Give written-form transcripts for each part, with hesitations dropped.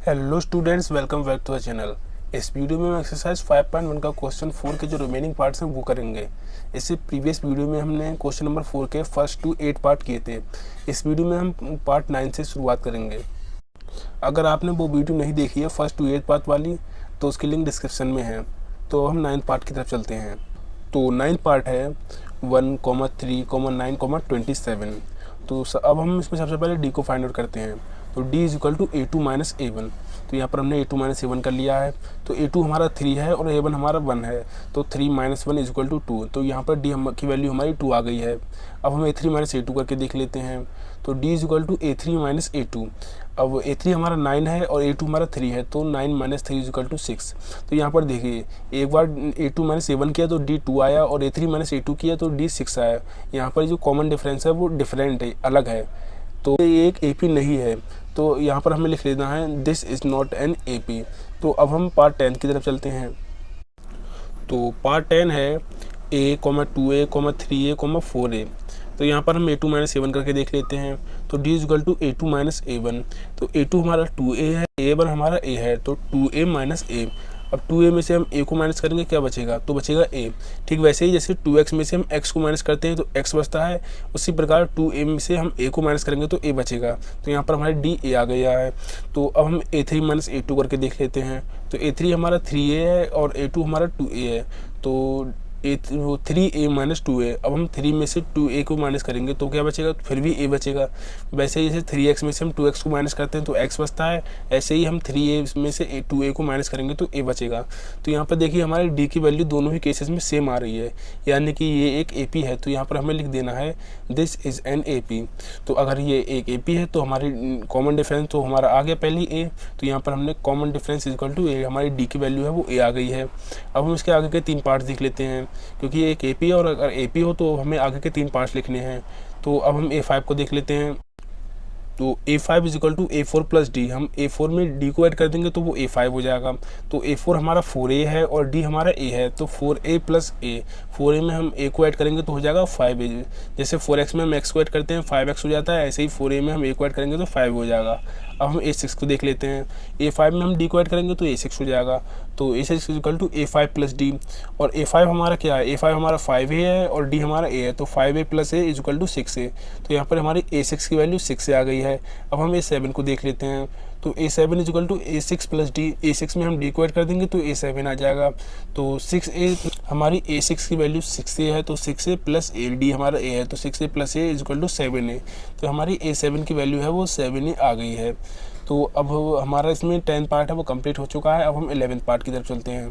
Hello students, welcome back to the channel. इस video में हम एक्सरसाइज 5.1 का क्वेश्चन 4 के जो रिमेनिंग पार्ट्स हैं वो करेंगे। इससे प्रीवियस वीडियो में हमने क्वेश्चन नंबर 4 के फर्स्ट टू 8 पार्ट किए थे। इस वीडियो में हम पार्ट 9 से शुरुआत करेंगे। अगर आपने वो वीडियो नहीं देखी है फर्स्ट टू 8 पार्ट वाली, तो उसकी लिंक डिस्क्रिप्शन में है। तो हम 9th पार्ट की तरफ चलते हैं। तो 9th पार्ट है 1, 3, 9, 27। तो अब हम इसमें सबसे पहले डी को फाइंड आउट करते हैं। तो d is equal to a2 minus a1। तो यहाँ पर हमने a2 माइनस a1 कर लिया है। तो a2 हमारा 3 है और a1 हमारा 1 है। तो 3 माइनस 1 इज इक्वल टू 2। तो यहाँ पर d की वैल्यू हमारी 2 आ गई है। अब हम a3 माइनस a2 करके देख लेते हैं। तो d is equal to a3 minus a2। अब a3 हमारा 9 है और a2 हमारा 3 है। तो 9 माइनस 3 इज इक्वल टू 6। तो यहाँ पर देखिए, एक बार a2 माइनस a1 किया तो d 2 आया, और a3 माइनस a2 किया तो d 6 आया। यहाँ पर जो कॉमन डिफरेंस है वो डिफरेंट है, अलग है। तो ये एक AP नहीं है। तो यहाँ पर हमें लिख लेना है this is not an AP। तो अब हम पार्ट 10 की तरफ चलते हैं। तो पार्ट 10 है a, 2a, 3a, 4a। तो यहाँ पर हम a2 माइनस a1 करके देख लेते हैं। तो d is equal to a2 minus a1। तो a2 हमारा 2a है, a1 हमारा a है। तो 2a माइनस a। अब 2a में से हम a को माइनस करेंगे, क्या बचेगा? तो बचेगा a। ठीक वैसे ही जैसे 2x में से हम x को माइनस करते हैं तो x बचता है, उसी प्रकार 2a में से हम a को माइनस करेंगे तो a बचेगा। तो यहाँ पर हमारे d a आ गया है। तो अब हम a3 माइनस a2 करके देख लेते हैं। तो a3 हमारा 3a है और a2 हमारा 2a है। तो 3a माइनस 2a। अब हम 3 में से 2a को माइनस करेंगे तो क्या बचेगा? फिर भी a बचेगा। वैसे ही जैसे 3x में से हम 2x को माइनस करते हैं तो x बचता है, ऐसे ही हम 3a में से 2a को माइनस करेंगे तो a बचेगा। तो यहाँ पर देखिए हमारे d की वैल्यू दोनों ही केसेस में सेम आ रही है, यानी कि ये एक AP है। तो यहाँ पर हमें लिख देना है दिस इज़ एन AP। तो अगर ये एक AP है तो हमारी कॉमन डिफरेंस तो हमारा आ गया पहली a। तो यहाँ पर हमने common difference is equal to a, हमारी d की वैल्यू है वो a आ गई है। अब हम इसके आगे के 3 पार्ट्स देख लेते हैं, क्योंकि ये एक AP है और अगर AP हो तो हमें आगे के 3 पार्ट्स लिखने हैं। तो अब हम A5 को देख लेते हैं। तो A5 is equal to A4 plus D। हम A4 में D को ऐड कर देंगे तो वो A5 हो जाएगा। तो A4 हमारा 4A है और D हमारा A है। तो 4A प्लस A, 4A में हम A को ऐड करेंगे तो हो जाएगा 5A। जैसे 4x में हम x को ऐड करते हैं 5x हो जाता है, ऐसे ही 4A में हम A को ऐड करेंगे तो 5 हो जाएगा। अब हम A6 को देख लेते हैं। A5 में हम D को ऐड करेंगे तो A6 हो जाएगा। तो A6 is equal to A5 plus D। और A5 हमारा क्या है? A5 हमारा 5A है और D हमारा A है। तो 5A plus A is equal to 6A। तो यहाँ पर हमारी A6 की वैल्यू 6 आ गई है। अब हम A7 को देख लेते हैं। तो A7 is equal to A6 plus D। A6 में हम D को ऐड कर देंगे तो A7 आ जाएगा। तो 6A, हमारी A6 की वैल्यू 6A है। तो 6A प्लस A, D हमारा A है। तो 6A plus A is equal to 7A। तो हमारी A7 की वैल्यू है वो 7A आ गई है। तो अब हमारा इसमें 10th पार्ट है वो कंप्लीट हो चुका है। अब हम 11th पार्ट की तरफ चलते हैं।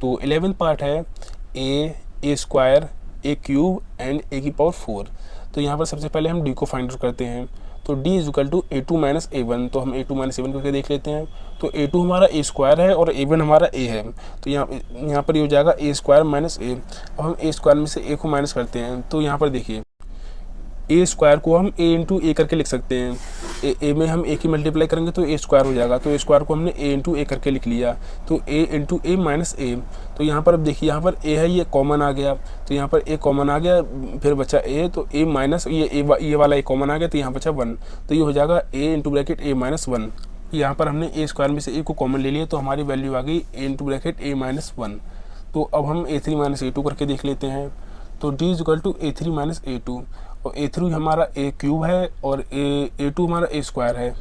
तो 11th पार्ट है a square, a cube and a की पावर 4। तो यहाँ पर सबसे पहले हम d को फाइंड आउट करते हैं। तो d is equal to a2 minus a1। तो हम a2 माइनस a1 करके देख लेते हैं। तो a2 हमारा a स्क्वायर है और a1 हमारा a है। तो यहाँ पर ये हो जाएगा a स्क्वायर माइनस a। अब हम a स्क्वायर में से a को माइनस करते हैं। तो यहाँ पर देखिए ए स्क्वायर को हम a इंटू ए करके लिख सकते हैं। ए में हम a की मल्टीप्लाई करेंगे तो a स्क्वायर हो जाएगा। तो ए स्क्वायर को हमने a इंटू ए करके लिख लिया। तो a इंटू ए माइनस ए। तो यहाँ पर अब देखिए यहाँ पर a है, ये कॉमन आ गया। तो यहाँ पर a कॉमन आ गया, फिर बचा a। तो a माइनस ये वाला a कॉमन आ गया तो यहाँ बचा 1। तो ये हो जाएगा a into bracket a minus 1। यहाँ पर हमने a स्क्वायर में से a को कॉमन ले लिया तो हमारी वैल्यू आ गई a into bracket a minus 1। तो अब हम a3 माइनस a2 करके देख लेते हैं। तो d is equal to a3 minus a2। और A3 हमारा a क्यूब है और A2 हमारा a स्क्वायर है।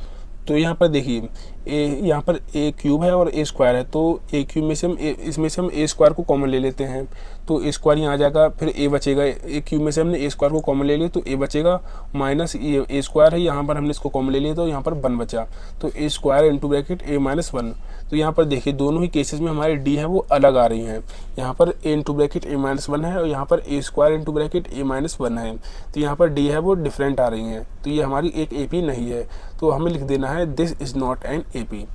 तो यहाँ पर देखिए यहाँ पर a क्यूब है और a स्क्वायर है। तो a क्यूब में से हम इसमें से हम a स्क्वायर को कॉमन ले लेते हैं। तो a स्क्वायर यहाँ आ जाएगा, फिर a बचेगा। a क्यूब में से हमने a स्क्वायर को कॉमन ले लिया तो a बचेगा, माइनस ये a स्क्वायर है, यहाँ पर हमने इसको कॉमन ले लिया तो यहाँ पर 1 बचा। तो a square into bracket a minus 1। तो यहाँ पर देखिए दोनों ही केसेस में हमारे d है वो अलग आ रही हैं। यहाँ पर a into bracket a minus 1 है और यहाँ पर a square into bracket a minus 1 है। तो यहाँ पर d है वो डिफरेंट आ रही हैं। तो ये हमारी एक AP नहीं है। तो हमें लिख देना है this is not an AP।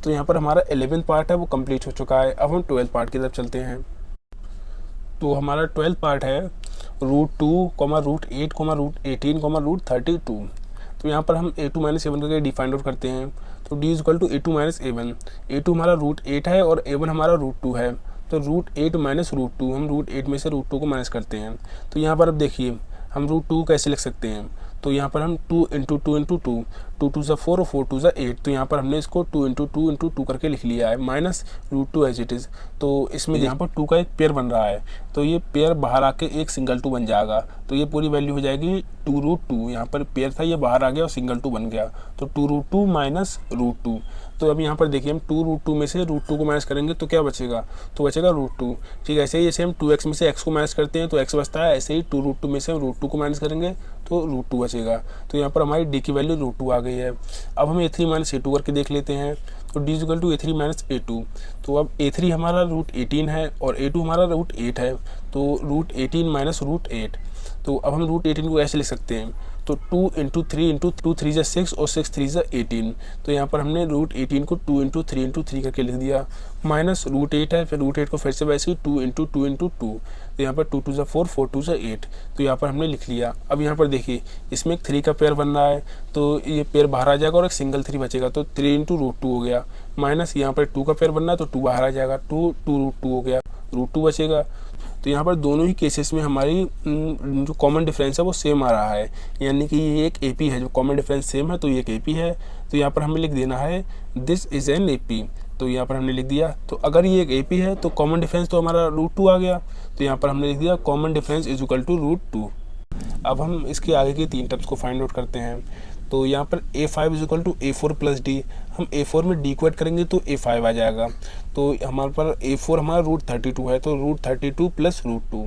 तो यहाँ पर हमारा 11th पार्ट है वो कंप्लीट हो चुका है। अब हम 12th पार्ट की तरफ चलते हैं। तो हमारा 12th पार्ट है √2, √8, √18, √32। तो यहाँ पर हम a2 माइनस a1 करके डी फाइंड आउट करते हैं। तो d is equal to a2 minus a1। a2 हमारा √8 है और a1 हमारा √2 है। तो √8 माइनस √2, हम √8 में से √2 को माइनस करते हैं। तो यहाँ पर अब देखिए हम √2 कैसे लिख सकते हैं। तो यहाँ पर हम 2 इंटू टू इंटू टू, 2 2 ज़ा 4 और 4 2 ज़ा 8, तो यहाँ पर हमने इसको 2 इंटू टू करके लिख लिया है, माइनस √2 एज इट इज़। तो इसमें यहाँ पर 2 का एक पेयर बन रहा है, तो ये पेयर बाहर आके एक सिंगल 2 बन जाएगा, तो ये पूरी वैल्यू हो जाएगी 2√2। यहाँ पर पेयर था, ये बाहर आ गया और सिंगल 2 बन गया, तो 2√2 माइनस √2। तो अब यहाँ पर देखिए हम 2√2 में से √2 को माइनस करेंगे तो क्या बचेगा, तो बचेगा √2। ठीक है, ऐसे ही जैसे हम 2x में से x को माइनस करते हैं तो x बचता है, ऐसे ही 2√2 में से हम √2 को माइनस करेंगे तो √2 बचेगा। तो यहाँ पर हमारी d की वैल्यू √2 आ गई है। अब हम a3 माइनस a2 करके देख लेते हैं, तो d equal to a3 minus a2। तो अब a3 हमारा √18 है और a2 हमारा √8 है, तो √18 माइनस √8। तो अब हम √18 को ऐसे लिख सकते हैं, तो 2 इंटू 3 इंटू 2 3 ज़ा 6 और 6 3 ज़ा 18। तो यहाँ पर हमने √18 को 2 इंटू 3 करके लिख दिया, माइनस √8 है, फिर √8 को फिर से वैसे ही 2 इंटू 2, तो यहाँ पर 2 2 ज़ा 4 4 2 ज़ा 8, तो यहाँ पर हमने लिख लिया। अब यहाँ पर देखिए इसमें एक 3 का पेयर बन रहा है, तो ये पेयर बाहर आ जाएगा और एक सिंगल 3 बचेगा, तो 3 इंटू √2 हो गया, माइनस यहाँ पर 2 का पेयर बनना है तो 2 बाहर आ जाएगा, 2 √2 हो गया, √2 बचेगा। तो यहाँ पर दोनों ही केसेस में हमारी जो कॉमन डिफरेंस है वो सेम आ रहा है, यानी कि ये एक AP है, जो कॉमन डिफरेंस सेम है तो ये एक AP है। तो यहाँ पर हमें लिख देना है दिस इज़ एन AP, तो यहाँ पर हमने लिख दिया। तो अगर ये एक AP है तो कॉमन डिफरेंस तो हमारा √2 आ गया, तो यहाँ पर हमने लिख दिया common difference is equal to √2। अब हम इसके आगे की 3 टर्म्स को फाइंड आउट करते हैं। तो यहाँ पर A5 is equal to A4 plus D, हम A4 में D को ऐड करेंगे तो A5 आ जाएगा। तो हमारे पर A4 हमारा √32 है, तो √32 प्लस √2।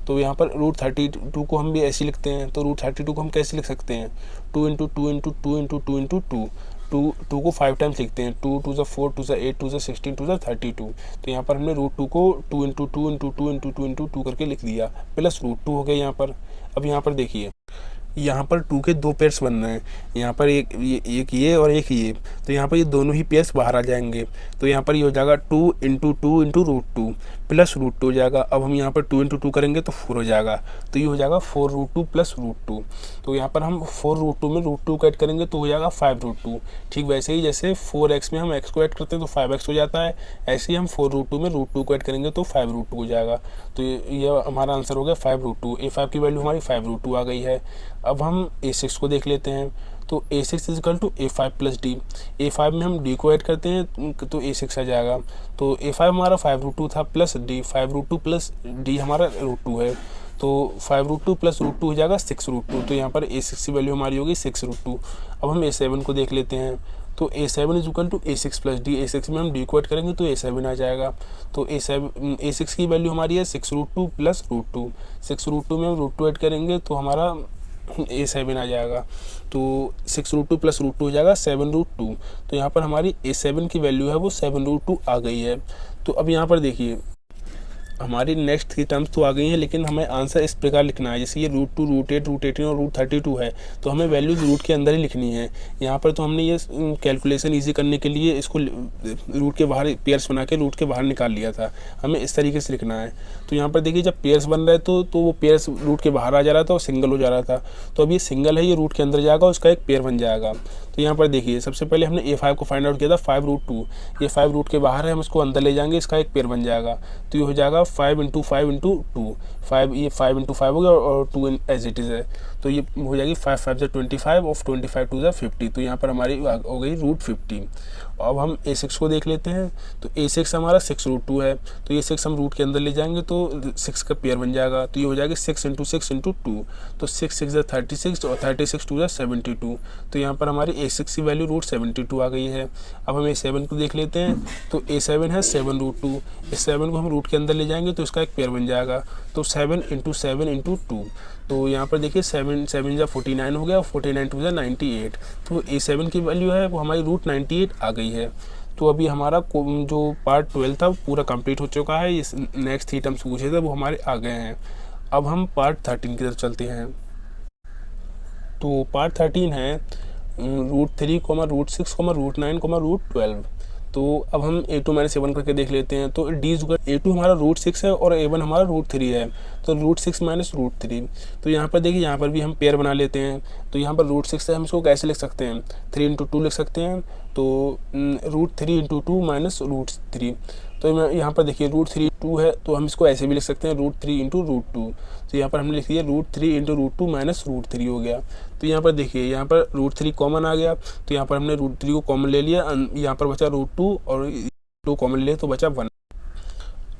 तो यहाँ पर √32 को हम भी ऐसे लिखते हैं, तो √32 को हम कैसे लिख सकते हैं, 2 into two into two into two into two, 2 को 5 टाइम्स लिखते हैं, 2 2 ज़ा 4 2 ज़ा 8 2 ज़ा 16 2 ज़ा 32। तो यहाँ पर हमने √2 को 2 into two into two into two into two करके लिख दिया, प्लस √2 हो गया यहाँ पर। अब यहाँ पर देखिए यहाँ पर 2 के 2 पेयर्स बन रहे हैं, यहाँ पर एक ये और एक ये, तो यहाँ पर ये दोनों ही पेयर्स बाहर आ जाएंगे, तो यहाँ पर ये हो जाएगा 2 इंटू √2 प्लस √2 हो जाएगा। अब हम यहाँ पर 2 इंटू 2 करेंगे तो 4 हो जाएगा, तो ये हो जाएगा 4√2 प्लस √2। तो यहाँ पर हम 4√2 में √2 को ऐड करेंगे तो हो जाएगा 5√2। ठीक वैसे ही जैसे 4x में हम x को ऐड करते हैं तो 5x हो जाता है, ऐसे ही हम 4√2 में √2 को ऐड करेंगे तो 5√2 हो जाएगा। तो ये हमारा आंसर हो गया 5√2। A5 की वैल्यू हमारी 5√2 आ गई है। अब हम A6 को देख लेते हैं, तो A6 is equal to A5 plus D। A5 में हम D को ऐड करते हैं तो A6 आ जाएगा। तो A5 हमारा 5√2 था प्लस D, 5√2 प्लस D हमारा √2 है, तो 5√2 प्लस √2 हो जाएगा 6√2। तो यहाँ पर A6 की वैल्यू हमारी होगी 6√2। अब हम A7 को देख लेते हैं, तो A7 is equal to A6 plus D। A6 में हम D को ऐड करेंगे तो A7 आ जाएगा। तो A6 की वैल्यू हमारी है 6√2 प्लस √2। 6√2 में हम √2 ऐड करेंगे तो हमारा A7 आ जाएगा। तो 6√2 प्लस √2 हो जाएगा 7√2। तो यहाँ पर हमारी A7 की वैल्यू है वो 7√2 आ गई है। तो अब यहाँ पर देखिए हमारी नेक्स्ट 3 टर्म्स तो आ गई हैं, लेकिन हमें आंसर इस प्रकार लिखना है, जैसे ये √2 √8 √18 और √32 है, तो हमें वैल्यूज रूट के अंदर ही लिखनी है। यहाँ पर तो हमने ये कैलकुलेशन इजी करने के लिए इसको रूट के बाहर पेयर्स बना के रूट के बाहर निकाल लिया था, हमें इस तरीके से लिखना है। तो यहाँ पर देखिए जब पेयर्स बन रहे तो वो पेयर्स रूट के बाहर आ जा रहा था और सिंगल हो जा रहा था, तो अब ये सिंगल है, ये रूट के अंदर जाएगा, उसका एक पेयर बन जाएगा। तो यहाँ पर देखिए सबसे पहले हमने A5 को फाइंड आउट किया था 5√2, ये 5 रूट के बाहर है, हम इसको अंदर ले जाएंगे, इसका एक पेयर बन जाएगा। तो ये हो जाएगा 5 इंटू 5 इंटू 2, 5 ये 5 इंटू 5 हो गया और 2 एज इट इज़ है, तो ये हो जाएगी 5 5 से 25 और 25 2 50। तो यहाँ पर हमारी हो गई √50। अब हम A6 को देख लेते हैं, तो A6 हमारा 6√2 है, तो ये 6 हम रूट के अंदर ले जाएंगे तो 6 का पेयर बन जाएगा। तो ये हो जाएगा 6 इंटू 6 इंटू 2, तो 6 6 36 और 36 2 72। तो यहाँ पर हमारी A6 की वैल्यू √72 आ गई है। अब हम A7 को देख लेते हैं, तो A7 है 7√2, इस 7 को हम रूट के अंदर ले जाएंगे तो इसका एक पेयर बन जाएगा, तो 7 इंटू 7 इंटू 2। तो यहाँ पर देखिए 7 7 जा 49 हो गया, 49 2 जा 98। तो A7 की वैल्यू है वो हमारी √98 आ गई है। तो अभी हमारा जो पार्ट 12 था पूरा कंप्लीट हो चुका है। इस नेक्स्ट 3 टर्म्स पूछे थे वो हमारे आ गए हैं। अब हम पार्ट 13 की तरफ चलते हैं। तो पार्ट 13 है √3, √6, √9, √12। तो अब हम A2 - A1 करके देख लेते हैं। तो A2 हमारा √6 है और A1 हमारा √3 है, तो √6 - √3। तो यहाँ पर देखिए यहाँ पर भी हम पेयर बना लेते हैं। तो यहाँ पर √6 से हम इसको कैसे लिख सकते हैं, 3 इंटू 2 लिख सकते हैं, तो √3 इंटू 2 - √3। तो मैं यहाँ पर देखिए √3 2 है, तो हम इसको ऐसे भी लिख सकते हैं √3 इंटू √2। तो यहाँ पर हमने लिख दिया √3 इंटू √2 माइनस √3 हो गया। तो यहाँ पर देखिए यहाँ पर √3 कॉमन आ गया, तो यहाँ पर हमने √3 को कॉमन ले लिया, यहाँ पर बचा √2 और 2 कॉमन ले लिया तो बचा 1।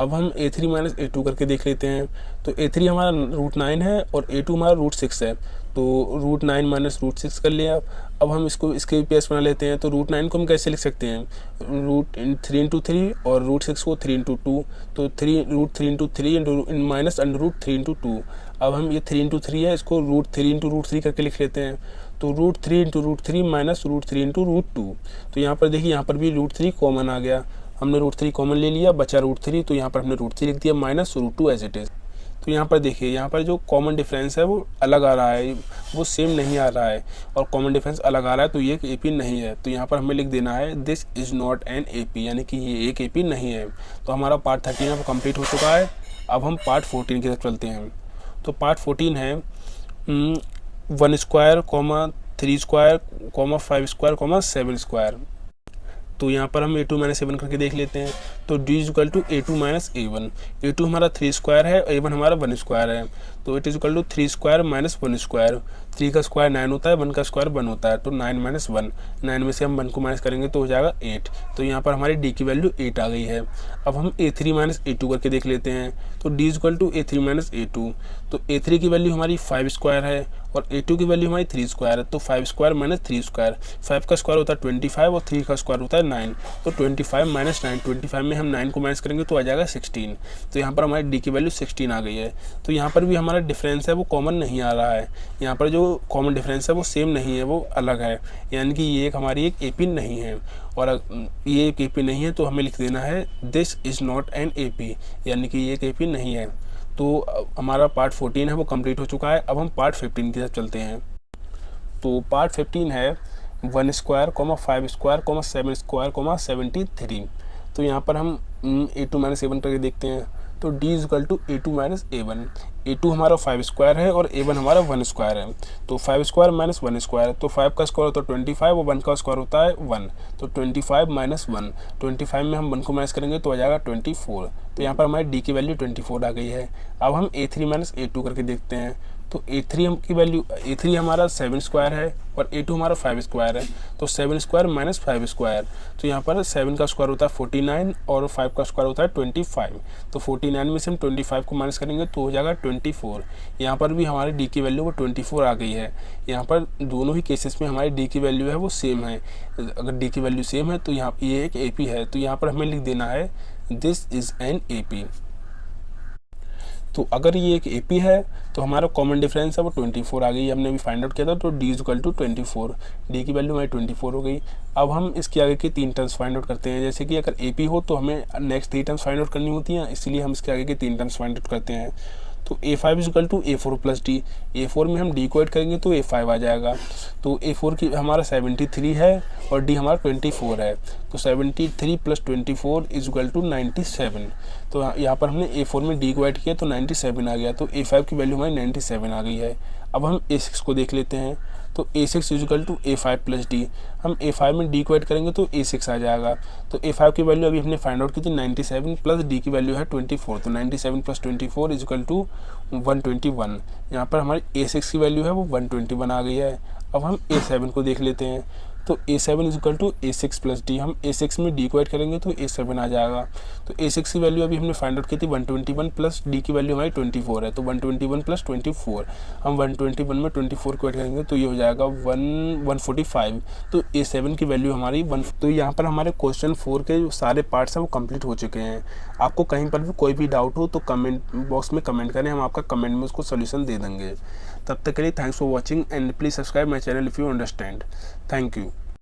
अब हम a3 माइनस a2 करके देख लेते हैं। तो a3 हमारा √9 है और a2 हमारा √6 है, तो √9 माइनस √6 कर लिया। अब हम इसको इसके PS बना लेते हैं। तो √9 को हम कैसे लिख सकते हैं, √3 इंटू 3 और √6 को 3 इंटू 2, तो √3 इंटू 3 माइनस √3 इंटू 2। अब हम ये 3 इंटू 3 है, इसको √3 इंटू √3 करके लिख लेते हैं। तो √3 इंटू √3 माइनस √3 इंटू √2। तो यहाँ पर देखिए यहाँ पर भी √3 कॉमन आ गया, हमने √3 कॉमन ले लिया, बचा √3, तो यहाँ पर हमने √3 लिख दिया माइनस √2 एज इट इज़। तो यहाँ पर देखिए यहाँ पर जो कॉमन डिफरेंस है वो अलग आ रहा है, वो सेम नहीं आ रहा है, और कॉमन डिफरेंस अलग आ रहा है, तो ये एक AP नहीं है। तो यहाँ पर हमें लिख देना है this is not an AP, यानी कि ये एक AP नहीं है। तो हमारा पार्ट 13 है वो कम्प्लीट हो चुका है। अब हम पार्ट 14 की तरफ चलते हैं। तो पार्ट 14 है 1 स्क्वायर, 3 स्क्वायर, 5 स्क्वायर, 7 स्क्वायर। तो यहाँ पर हम a2 माइनस a1 करके देख लेते हैं। तो d is equal to a2 minus a1। a2 हमारा 3 स्क्वायर है, a1 हमारा 1 स्क्वायर है, तो it is equal to 3 square minus 1 square. 3 का स्क्वायर 9 होता है, 1 का स्क्वायर 1 होता है, तो 9 माइनस 1, 9 में से हम 1 को माइनस करेंगे तो हो जाएगा 8। तो यहाँ पर हमारी d की वैल्यू 8 आ गई है। अब हम a3 माइनस a2 करके देख लेते हैं। तो d is equal to a3 minus a2। तो a3 की वैल्यू हमारी 5 स्क्वायर है और a2 की वैल्यू हमारी 3 स्क्वायर है, तो 5 स्क्वायर माइनस 3 स्क्वायर। 5 का स्क्वायर होता है 25 और 3 का स्क्वायर होता है 9, तो 25 माइनस 9, 25 में हम 9 को माइनस करेंगे तो आ जाएगा 16। तो यहाँ पर हमारी d की वैल्यू 16 आ गई है। तो यहाँ पर भी हमारा डिफरेंस है वो कॉमन नहीं आ रहा है, यहाँ पर जो कॉमन डिफरेंस है वो सेम नहीं है, वो अलग है, यानी कि ये एक हमारी एक AP नहीं है। और ये एक AP नहीं है तो हमें लिख देना है this is not an AP, यानी कि ये एक AP नहीं है। तो हमारा पार्ट 14 है वो कंप्लीट हो चुका है। अब हम पार्ट 15 की तरफ चलते हैं। तो पार्ट 15 है 1 स्क्वायर, 5 स्क्वायर, 7 स्क्वायर, 73। तो यहाँ पर हम a2 माइनस a1 करके देखते हैं। तो d is equal to a2 minus a1। a2 हमारा 5 स्क्वायर है और a1 हमारा 1 स्क्वायर है, तो 5 स्क्वायर माइनस 1 स्क्वायर, तो 5 का स्क्वायर होता है 25 और 1 का स्क्वायर होता है 1, तो 25 माइनस 1, 25 में हम 1 को माइनस करेंगे तो आ जाएगा 24। तो यहाँ पर हमारी d की वैल्यू 24 आ गई है। अब हम a3 माइनस a2 करके देखते हैं। तो a3 की वैल्यू, a3 हमारा 7 स्क्वायर है और a2 हमारा 5 स्क्वायर है, तो 7 स्क्वायर माइनस 5 स्क्वायर, तो यहाँ पर 7 का स्क्वायर होता है 49 और 5 का स्क्वायर होता है 25, तो 49 में से हम 25 को माइनस करेंगे तो हो जाएगा 24। यहाँ पर भी हमारी d की वैल्यू वो 24 आ गई है। यहाँ पर दोनों ही केसेस में हमारी d की वैल्यू है वो सेम है। अगर d की वैल्यू सेम है तो यहाँ ये एक AP है, तो यहाँ पर हमें लिख देना है दिस इज़ एन AP। तो अगर ये एक AP है तो हमारा कॉमन डिफरेंस है वो 24 आ गई, हमने अभी फाइंड आउट किया था। तो d is equal to 24, d की वैल्यू हमारी 24 हो गई। अब हम इसके आगे की 3 टर्म्स फाइंड आउट करते हैं। जैसे कि अगर AP हो तो हमें नेक्स्ट 3 टर्म्स फाइंड आउट करनी होती हैं, इसलिए हम इसके आगे की 3 टर्म्स फाइंड आउट करते हैं। तो a5 is equal to a4 plus d, a4 में हम d को ऐड करेंगे तो a5 आ जाएगा। तो a4 की हमारा 73 है और d हमारा 24 है, तो 73 प्लस 24 इज इक्वल टू 97। तो यहाँ पर हमने a4 में d को ऐड किया तो 97 आ गया, तो a5 की वैल्यू हमारी 97 आ गई है। अब हम a6 को देख लेते हैं। तो a6 is equal to a5 plus d, हम a5 में d को ऐड करेंगे तो a6 आ जाएगा। तो a5 की वैल्यू अभी हमने फाइंड आउट की थी 97 प्लस d की वैल्यू है 24, तो 97 प्लस 24 इज इक्वल टू 121। यहाँ पर हमारी a6 की वैल्यू है वो 121 आ गई है। अब हम a7 को देख लेते हैं। तो a7 is equal to a6 plus d, हम a6 में d को ऐड करेंगे तो a7 आ जाएगा। तो a6 की वैल्यू अभी हमने फाइंड आउट की थी 121 प्लस d की वैल्यू हमारी 24 है, तो 121 प्लस 24, हम 121 में 24 को ऐड करेंगे तो ये हो जाएगा 145। तो a7 की वैल्यू हमारी 1। तो यहाँ पर हमारे क्वेश्चन 4 के जो सारे पार्ट्स हैं वो कंप्लीट हो चुके हैं। आपको कहीं पर भी कोई भी डाउट हो तो कमेंट बॉक्स में कमेंट करें, हम आपका कमेंट में उसको सोल्यूशन दे देंगे। तब तक के लिए thanks for watching and please subscribe my channel if you understand. Thank you.